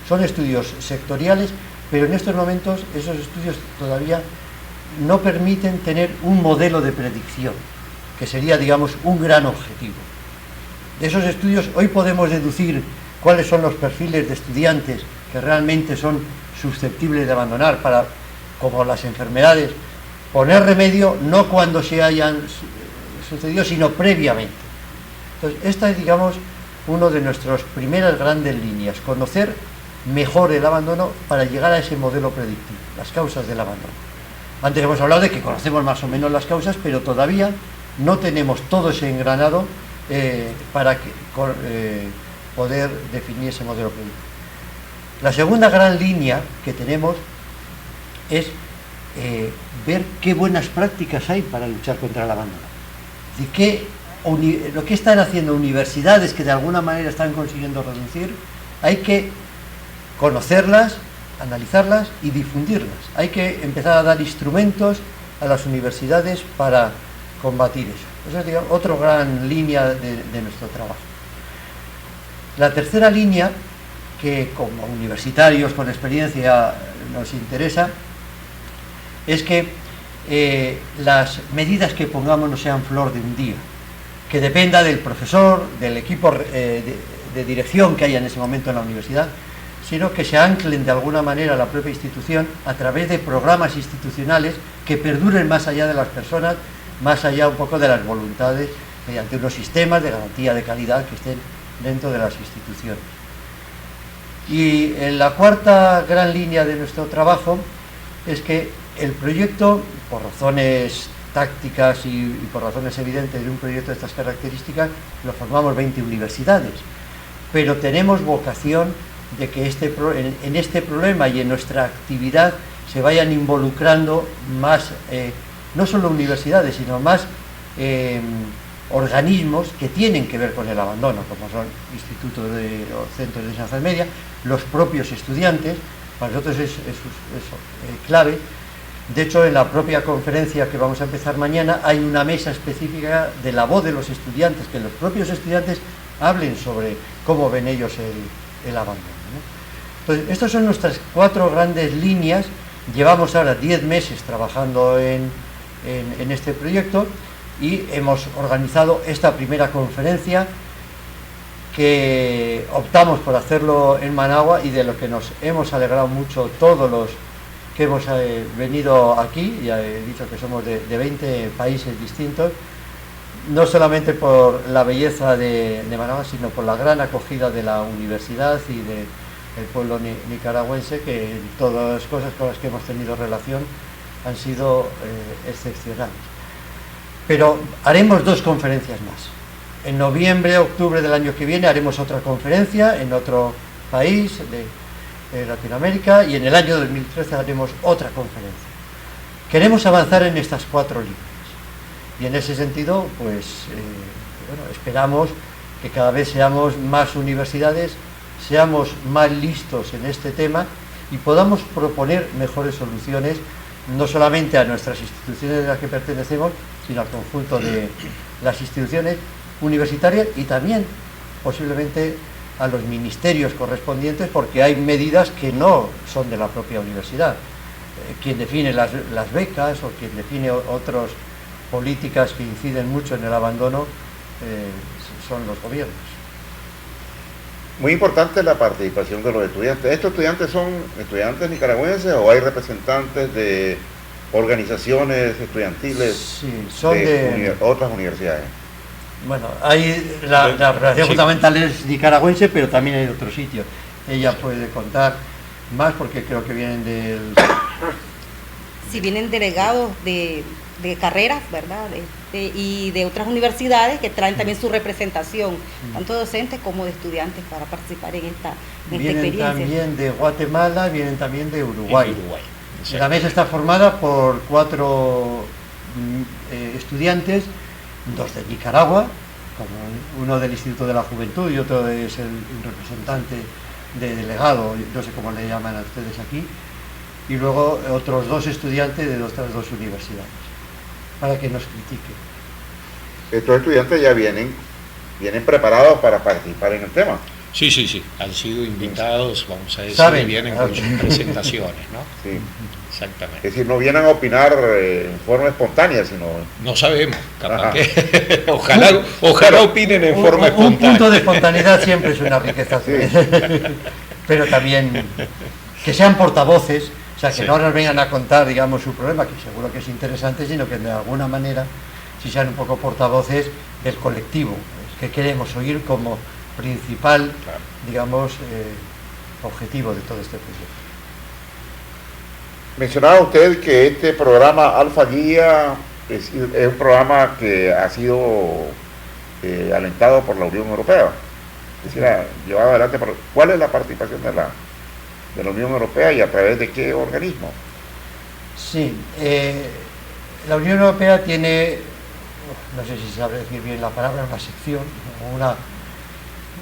F: Son estudios sectoriales, pero en estos momentos esos estudios todavía no permiten tener un modelo de predicción, que sería, digamos, un gran objetivo. De esos estudios hoy podemos deducir cuáles son los perfiles de estudiantes que realmente son susceptibles de abandonar para, como las enfermedades, poner remedio no cuando se hayan sucedido, sino previamente. Entonces, esta es, digamos, una de nuestras primeras grandes líneas, conocer mejor el abandono para llegar a ese modelo predictivo, las causas del abandono. Antes hemos hablado de que conocemos más o menos las causas, pero todavía no tenemos todo ese engranado para poder definir ese modelo predictivo. La segunda gran línea que tenemos es ver qué buenas prácticas hay para luchar contra el abandono. Es decir, lo que están haciendo universidades que de alguna manera están consiguiendo reducir, hay que conocerlas, analizarlas y difundirlas. Hay que empezar a dar instrumentos a las universidades para combatir eso. Esa es, digamos, otra gran línea de nuestro trabajo. La tercera línea, que como universitarios con experiencia nos interesa, es que las medidas que pongamos no sean flor de un día, que dependa del profesor, del equipo de dirección que haya en ese momento en la universidad, sino que se anclen de alguna manera a la propia institución a través de programas institucionales que perduren más allá de las personas, más allá un poco de las voluntades, mediante unos sistemas de garantía de calidad que estén dentro de las instituciones. Y en la cuarta gran línea de nuestro trabajo es que el proyecto, por razones tácticas y por razones evidentes de un proyecto de estas características, lo formamos 20 universidades, pero tenemos vocación de que en este problema y en nuestra actividad se vayan involucrando más no solo universidades, sino más organismos que tienen que ver con el abandono, como son institutos o centros de enseñanza media, los propios estudiantes. Para nosotros es clave. De hecho, en la propia conferencia que vamos a empezar mañana hay una mesa específica de la voz de los estudiantes, que los propios estudiantes hablen sobre cómo ven ellos el abandono, ¿no? Entonces, estas son nuestras 4 grandes líneas. Llevamos ahora 10 meses trabajando en este proyecto y hemos organizado esta primera conferencia, que optamos por hacerlo en Managua y de lo que nos hemos alegrado mucho todos los que hemos venido aquí. Ya he dicho que somos de 20 países distintos, no solamente por la belleza de Managua, sino por la gran acogida de la universidad y del pueblo nicaragüense, que todas las cosas con las que hemos tenido relación han sido excepcionales. Pero haremos 2 conferencias más. En noviembre, octubre del año que viene haremos otra conferencia en otro país de Latinoamérica, y en el año 2013 haremos otra conferencia. Queremos avanzar en estas 4 líneas, y en ese sentido, pues, esperamos que cada vez seamos más universidades, seamos más listos en este tema y podamos proponer mejores soluciones, no solamente a nuestras instituciones a las que pertenecemos, sino al conjunto de las instituciones universitarias y también posiblemente a los ministerios correspondientes, porque hay medidas que no son de la propia universidad. Quien define las becas o quien define otras políticas que inciden mucho en el abandono son los gobiernos.
E: Muy importante la participación de los estudiantes. ¿Estos estudiantes son estudiantes nicaragüenses o hay representantes de organizaciones estudiantiles?
F: Sí, son de
E: otras universidades.
F: Bueno, hay la relación fundamental es nicaragüense, pero también hay otros sitios. Ella puede contar más porque creo que vienen del...
A: Si vienen delegados de carreras, ¿verdad? Y de otras universidades que traen también su representación, tanto docentes como de estudiantes, para participar en esta experiencia.
F: Vienen también de Guatemala, vienen también de Uruguay. La mesa está formada por 4 estudiantes, 2 de Nicaragua, como uno del Instituto de la Juventud y otro es un representante de delegado, no sé cómo le llaman a ustedes aquí, y luego otros 2 estudiantes de otras 2 universidades, para que nos critiquen.
E: Estos estudiantes ya vienen preparados para participar en el tema.
G: Sí, han sido invitados, vamos a decir,
F: ¿Saben?
G: Vienen con sus presentaciones, ¿no?
E: Sí.
G: Exactamente.
E: Es decir, no vienen a opinar en forma espontánea, sino...
G: No sabemos, capaz que... ojalá opinen en forma
F: Un
G: espontánea.
F: punto de espontaneidad siempre es una riqueza.
E: Sí.
F: Pero también que sean portavoces, o sea, que
G: Sí.
F: no nos vengan a contar, digamos, su problema, que seguro que es interesante, sino que de alguna manera si sean un poco portavoces del colectivo, que queremos oír como principal,
G: Claro.
F: digamos, objetivo de todo este proyecto.
E: Mencionaba usted que este programa Alfa Guía es un programa que ha sido alentado por la Unión Europea, es decir, llevado adelante por... ¿Cuál es la participación de la Unión Europea y a través de qué organismo?
F: Sí, la Unión Europea tiene, no sé si sabe decir bien la palabra, una sección,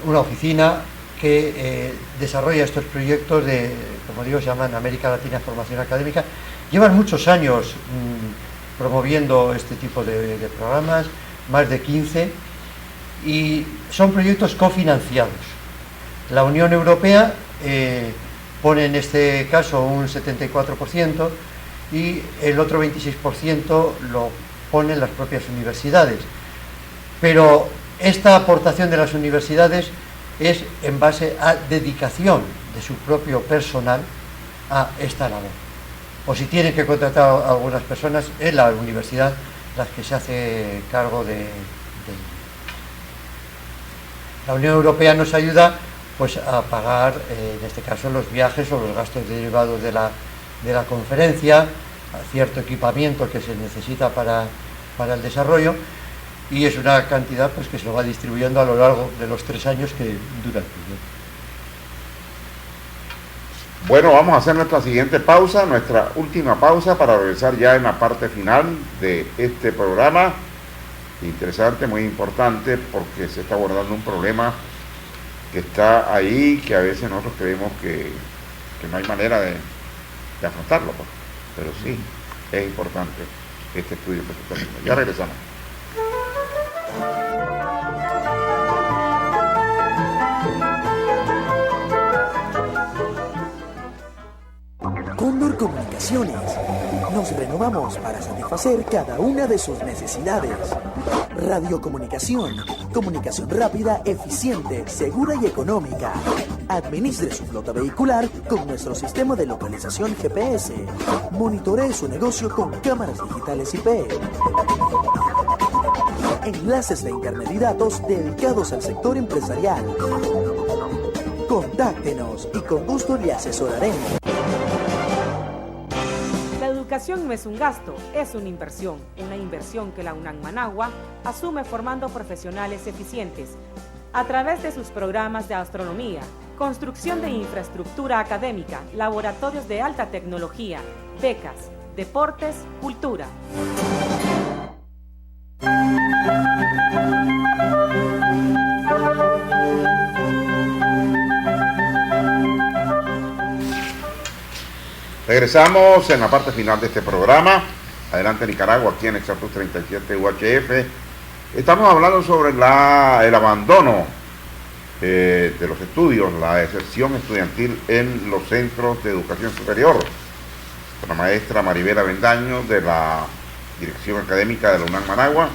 F: una oficina que desarrolla estos proyectos de, como digo, se llaman América Latina Formación Académica. Llevan muchos años promoviendo este tipo de programas, más de 15, y son proyectos cofinanciados. La Unión Europea pone en este caso un 74% y el otro 26% lo ponen las propias universidades. Pero esta aportación de las universidades es en base a dedicación de su propio personal a esta labor. O si tienen que contratar a algunas personas, es la universidad la que se hace cargo de ello. La Unión Europea nos ayuda pues a pagar, en este caso, los viajes o los gastos derivados de la conferencia, a cierto equipamiento que se necesita para el desarrollo, y es una cantidad pues que se lo va distribuyendo a lo largo de los 3 años que dura el proyecto.
E: Bueno, vamos a hacer nuestra siguiente pausa, nuestra última pausa, para regresar ya en la parte final de este programa. Interesante, muy importante, porque se está abordando un problema que está ahí, que a veces nosotros creemos que no hay manera de afrontarlo, pues. Pero sí, es importante este estudio que se está haciendo. Ya regresamos.
I: Cóndor Comunicaciones. Nos renovamos para satisfacer cada una de sus necesidades. Radiocomunicación. Comunicación rápida, eficiente, segura y económica. Administre su flota vehicular con nuestro sistema de localización GPS. Monitoree su negocio con cámaras digitales IP. Enlaces de internet y datos dedicados al sector empresarial. Contáctenos y con gusto le asesoraremos.
D: La educación no es un gasto, es una inversión que la UNAM Managua asume formando profesionales eficientes a través de sus programas de astronomía, construcción de infraestructura académica, laboratorios de alta tecnología, becas, deportes, cultura.
E: Regresamos en la parte final de este programa. Adelante Nicaragua, aquí en Extra Plus 37 UHF. Estamos hablando sobre el abandono de los estudios, la deserción estudiantil en los centros de educación superior. Con la maestra Maribel Avendaño de la Dirección Académica de la UNAM Managua,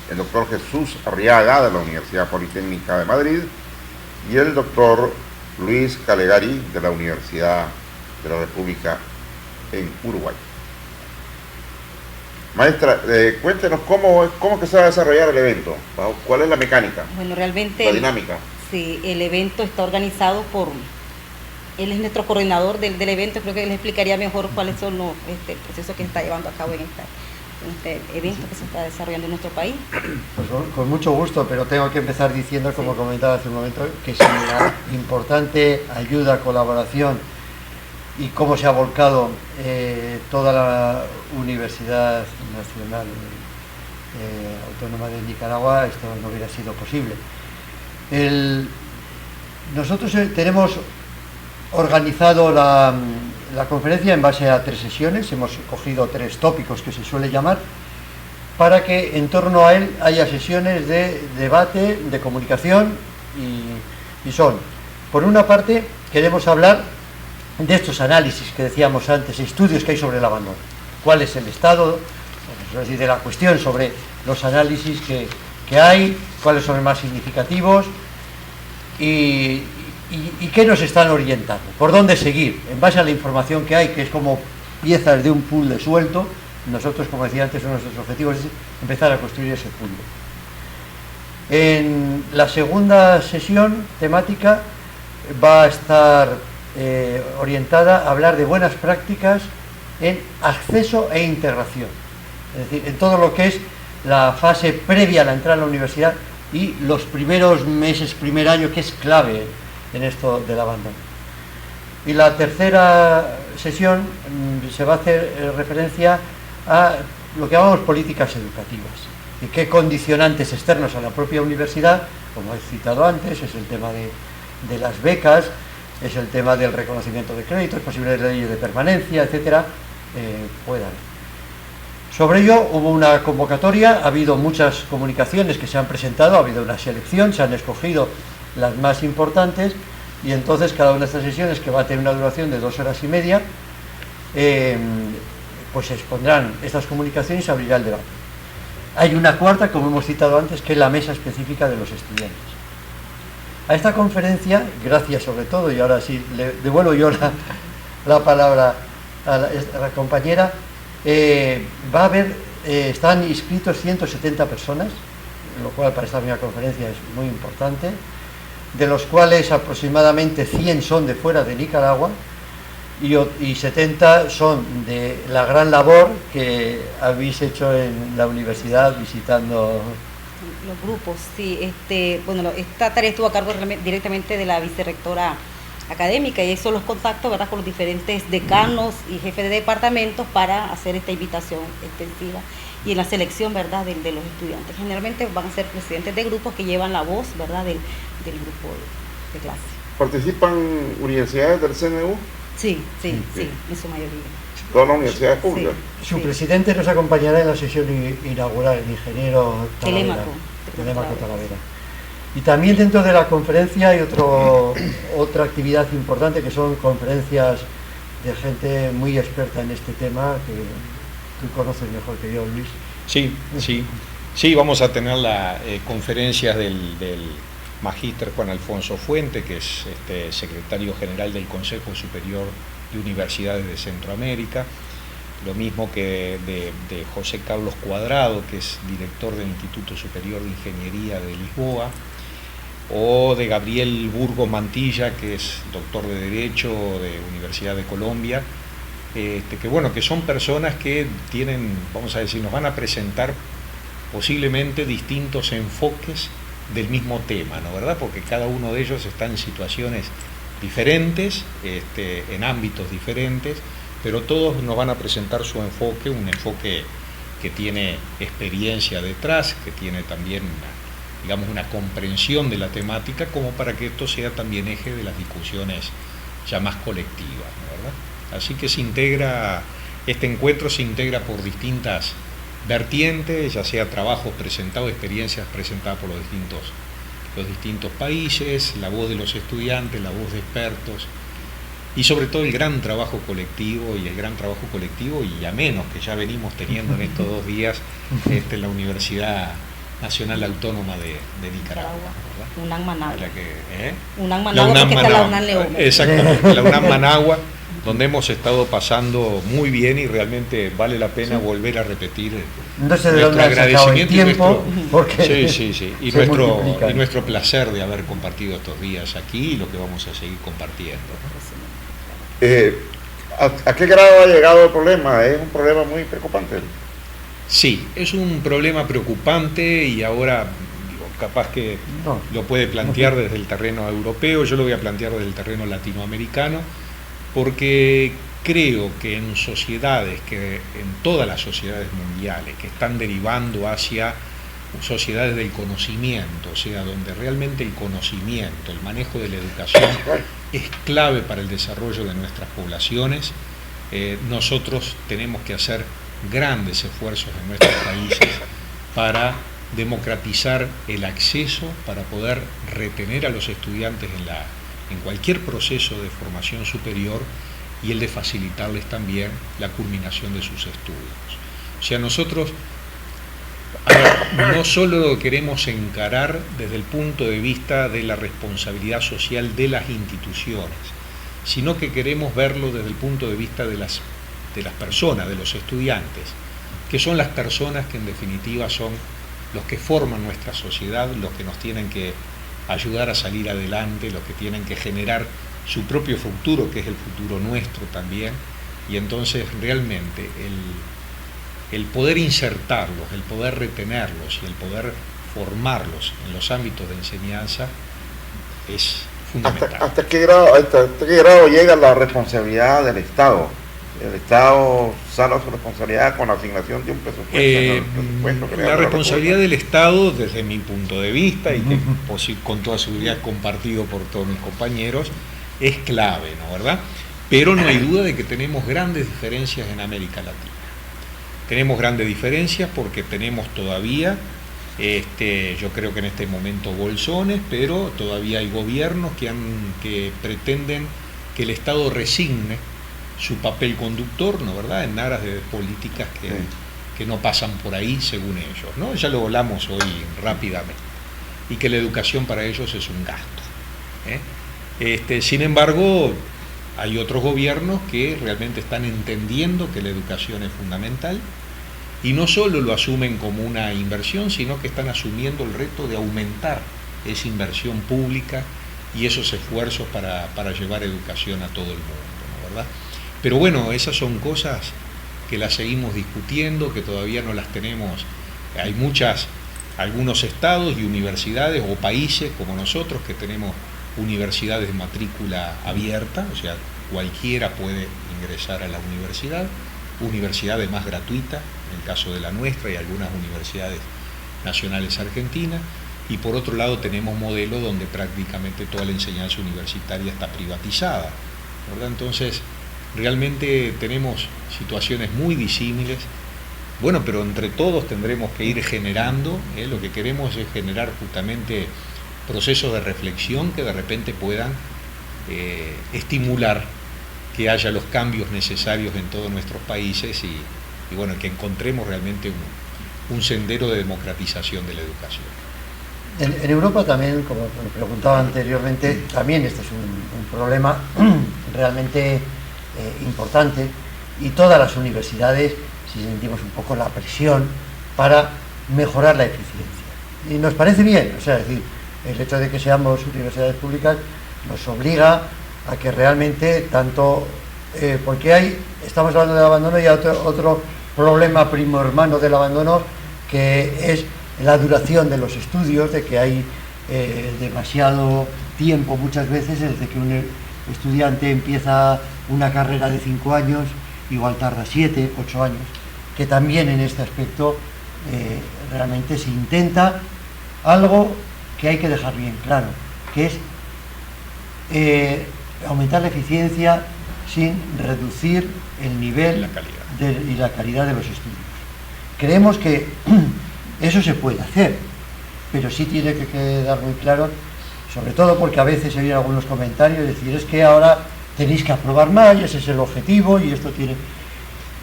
E: el doctor Jesús Arriaga de la Universidad Politécnica de Madrid y el doctor Luis Calegari de la Universidad de la República en Uruguay. Maestra, cuéntenos cómo que se va a desarrollar el evento, cuál es la mecánica.
A: Bueno, realmente
E: la dinámica.
A: Sí, el evento está organizado por, él es nuestro coordinador del evento, creo que él explicaría mejor cuáles son los procesos que está llevando a cabo en este evento que se está desarrollando en nuestro país.
F: Pues con mucho gusto, pero tengo que empezar diciendo, como comentaba hace un momento, que sin la importante ayuda, colaboración y cómo se ha volcado toda la Universidad Nacional Autónoma de Nicaragua, esto no hubiera sido posible. Nosotros tenemos organizado la conferencia en base a 3 sesiones, hemos cogido 3 tópicos que se suele llamar, para que en torno a él haya sesiones de debate, de comunicación, y son, por una parte, queremos hablar de estos análisis que decíamos antes, estudios que hay sobre el abandono. ¿Cuál es el estado? Es decir, de la cuestión sobre los análisis que hay, cuáles son los más significativos y qué nos están orientando, por dónde seguir, en base a la información que hay, que es como piezas de un puzzle suelto. Nosotros, como decía antes, uno de nuestros objetivos es empezar a construir ese puzzle. En la segunda sesión temática va a estar orientada a hablar de buenas prácticas en acceso e integración, es decir, en todo lo que es la fase previa a la entrada a la universidad y los primeros meses, primer año, que es clave en esto del abandono. Y la tercera sesión se va a hacer referencia a lo que llamamos políticas educativas y qué condicionantes externos a la propia universidad, como he citado antes, es el tema de las becas, es el tema del reconocimiento de créditos, posibles leyes de permanencia, etcétera, puedan. Sobre ello hubo una convocatoria, ha habido muchas comunicaciones que se han presentado, ha habido una selección, se han escogido las más importantes, y entonces cada una de estas sesiones, que va a tener una duración de 2 horas y media, pues se expondrán estas comunicaciones y se abrirá el debate. Hay una cuarta, como hemos citado antes, que es la mesa específica de los estudiantes. A esta conferencia, gracias sobre todo, y ahora sí le devuelvo yo la palabra a la compañera, va a haber, están inscritos 170 personas, lo cual para esta primera conferencia es muy importante, de los cuales aproximadamente 100 son de fuera de Nicaragua y 70 son de la gran labor que habéis hecho en la universidad visitando
A: los grupos. Sí, bueno, esta tarea estuvo a cargo directamente de la vicerrectora académica, y eso los contactos, ¿verdad?, con los diferentes decanos y jefes de departamentos para hacer esta invitación extensiva y en la selección, ¿verdad?, de los estudiantes. Generalmente van a ser presidentes de grupos que llevan la voz, ¿verdad?, del grupo de clase.
E: ¿Participan universidades del CNU?
A: Sí, en su mayoría.
E: ¿Todas las universidades públicas?
A: Sí.
F: Su presidente nos acompañará en la sesión inaugural, el ingeniero Talavera.
A: Telémaco
F: Talavera. Y también dentro de la conferencia hay otra actividad importante, que son conferencias de gente muy experta en este tema, que tú conoces mejor que yo, Luis.
G: Sí, vamos a tener las conferencias del magíster Juan Alfonso Fuente, que es secretario general del Consejo Superior de Universidades de Centroamérica, lo mismo que de José Carlos Cuadrado, que es director del Instituto Superior de Ingeniería de Lisboa, o de Gabriel Burgos Mantilla, que es doctor de Derecho de Universidad de Colombia, que son personas que tienen, vamos a decir, nos van a presentar posiblemente distintos enfoques del mismo tema, ¿no, verdad? Porque cada uno de ellos está en situaciones diferentes, en ámbitos diferentes, pero todos nos van a presentar su enfoque, un enfoque que tiene experiencia detrás, que tiene también una comprensión de la temática, como para que esto sea también eje de las discusiones ya más colectivas, ¿no, verdad? Así que este encuentro se integra por distintas vertientes, ya sea trabajos presentados, experiencias presentadas por los distintos países, la voz de los estudiantes, la voz de expertos, y sobre todo el gran trabajo colectivo, y a menos que ya venimos teniendo en estos 2 días en la Universidad Nacional Autónoma de Nicaragua, ¿verdad?
A: UNAM Managua.
G: UNAM
A: Managua, porque está la UNAM León.
G: Exactamente, la UNAM Managua, donde hemos estado pasando muy bien, y realmente vale la pena volver a repetir nuestro agradecimiento y nuestro placer de haber compartido estos días aquí, y lo que vamos a seguir compartiendo.
E: ¿A qué grado ha llegado el problema? ¿Es un problema muy preocupante?
G: Sí, es un problema preocupante, y ahora capaz que lo puede plantear desde el terreno europeo, yo lo voy a plantear desde el terreno latinoamericano, porque creo que en todas las sociedades mundiales que están derivando hacia sociedades del conocimiento, o sea, donde realmente el conocimiento, el manejo de la educación es clave para el desarrollo de nuestras poblaciones, nosotros tenemos que hacer grandes esfuerzos en nuestros países para democratizar el acceso, para poder retener a los estudiantes en cualquier proceso de formación superior, y el de facilitarles también la culminación de sus estudios. O sea, nosotros no solo lo queremos encarar desde el punto de vista de la responsabilidad social de las instituciones, sino que queremos verlo desde el punto de vista de las personas, de los estudiantes, que son las personas que en definitiva son los que forman nuestra sociedad, los que nos tienen que ayudar a salir adelante, los que tienen que generar su propio futuro, que es el futuro nuestro también, y entonces realmente el poder insertarlos, el poder retenerlos y el poder formarlos en los ámbitos de enseñanza es fundamental.
E: ¿Hasta qué grado llega la responsabilidad del Estado? ¿El Estado sana su responsabilidad con la asignación de un presupuesto?
G: La responsabilidad del Estado, desde mi punto de vista, y que con toda seguridad compartido por todos mis compañeros, es clave, ¿no, verdad? Pero no hay duda de que tenemos grandes diferencias en América Latina. Tenemos grandes diferencias porque tenemos todavía, yo creo que en este momento bolsones, pero todavía hay gobiernos que pretenden que el Estado resigne su papel conductor, ¿no, verdad?, en aras de políticas que no pasan por ahí según ellos, ¿no? Ya lo hablamos hoy rápidamente, y que la educación para ellos es un gasto, sin embargo, hay otros gobiernos que realmente están entendiendo que la educación es fundamental, y no solo lo asumen como una inversión, sino que están asumiendo el reto de aumentar esa inversión pública y esos esfuerzos para llevar educación a todo el mundo, ¿no, verdad? Pero bueno, esas son cosas que las seguimos discutiendo, que todavía no las tenemos. Hay algunos estados y universidades o países como nosotros que tenemos universidades de matrícula abierta, o sea, cualquiera puede ingresar a la universidad, universidad además gratuita, en el caso de la nuestra y algunas universidades nacionales argentinas, y por otro lado tenemos modelos donde prácticamente toda la enseñanza universitaria está privatizada, ¿verdad? Entonces, realmente tenemos situaciones muy disímiles. Bueno, pero entre todos tendremos que ir generando, lo que queremos es generar justamente procesos de reflexión que de repente puedan estimular que haya los cambios necesarios en todos nuestros países y bueno, que encontremos realmente un sendero de democratización de la educación.
F: En Europa también, como me preguntaba anteriormente, también este es un problema realmente importante, y todas las universidades si sentimos un poco la presión para mejorar la eficiencia. Y nos parece bien, o sea, es decir, el hecho de que seamos universidades públicas nos obliga a que realmente tanto, porque estamos hablando del abandono y hay otro problema primo hermano del abandono, que es la duración de los estudios, de que hay demasiado tiempo muchas veces desde que un estudiante empieza una carrera de 5 años, igual tarda 7, 8 años, que también en este aspecto realmente se intenta algo que hay que dejar bien claro, que es aumentar la eficiencia sin reducir el nivel y la calidad de los estudios. Creemos que eso se puede hacer, pero sí tiene que quedar muy claro, sobre todo porque a veces se oyen algunos comentarios, decir, es que ahora tenéis que aprobar más y ese es el objetivo y esto tiene...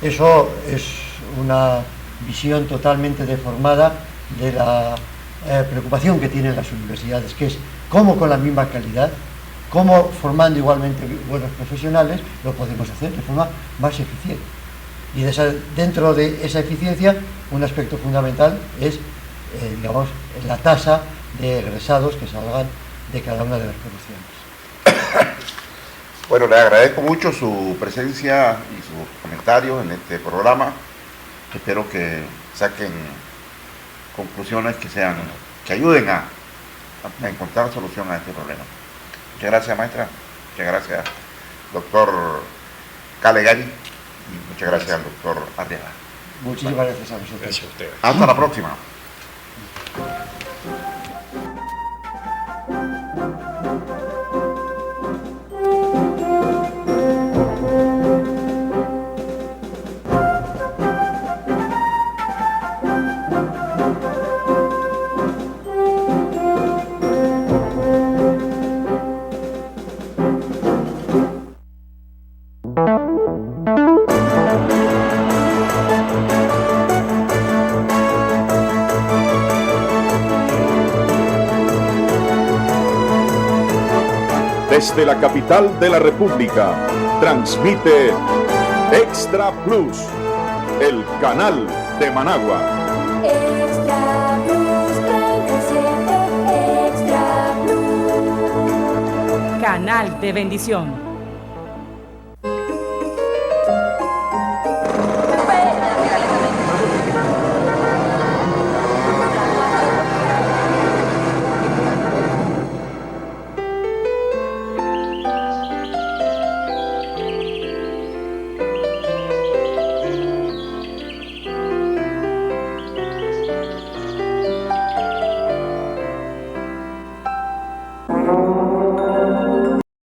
F: Eso es una visión totalmente deformada de la preocupación que tienen las universidades, que es cómo con la misma calidad, cómo formando igualmente buenos profesionales, lo podemos hacer de forma más eficiente. Y dentro de esa eficiencia, un aspecto fundamental es, digamos, la tasa de egresados que salgan de cada una de las promociones.
E: Bueno, le agradezco mucho su presencia y sus comentarios en este programa. Espero que saquen conclusiones que ayuden a encontrar solución a este problema. Muchas gracias, maestra. Muchas gracias, doctor Calegari. Y muchas gracias al doctor Arriaga.
F: Muchísimas gracias a vosotros.
G: Gracias a ustedes.
E: Hasta la próxima.
B: Desde la capital de la República, transmite Extra Plus, el canal de Managua.
C: Extra Plus 37, Extra Plus.
D: Canal de bendición.